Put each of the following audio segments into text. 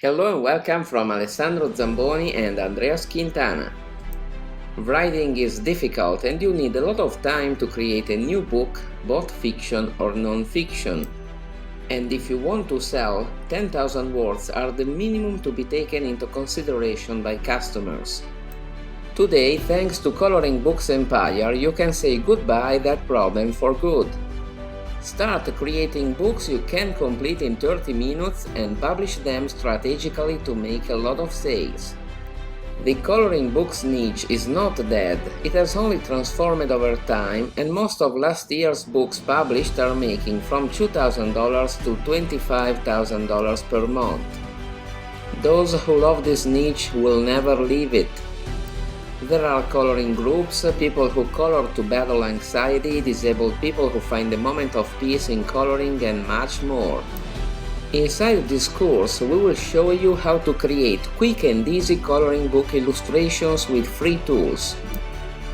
Hello and welcome from Alessandro Zamboni and Andreas Quintana. Writing is difficult and you need a lot of time to create a new book, both fiction or non-fiction. And if you want to sell, 10,000 words are the minimum to be taken into consideration by customers. Today, thanks to Coloring Books Empire, you can say goodbye that problem for good. Start creating books you can complete in 30 minutes and publish them strategically to make a lot of sales. The coloring books niche is not dead, it has only transformed over time, and most of last year's books published are making from $2,000 to $25,000 per month. Those who love this niche will never leave it. There are coloring groups, people who color to battle anxiety, disabled people who find a moment of peace in coloring, and much more. Inside this course, we will show you how to create quick and easy coloring book illustrations with free tools.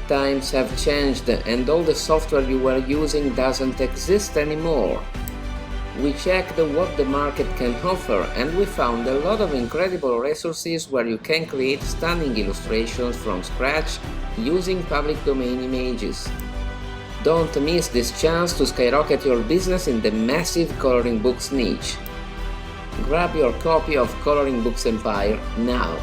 Times have changed and all the software you were using doesn't exist anymore. We checked what the market can offer and we found a lot of incredible resources where you can create stunning illustrations from scratch using public domain images. Don't miss this chance to skyrocket your business in the massive coloring books niche. Grab your copy of Coloring Books Empire now.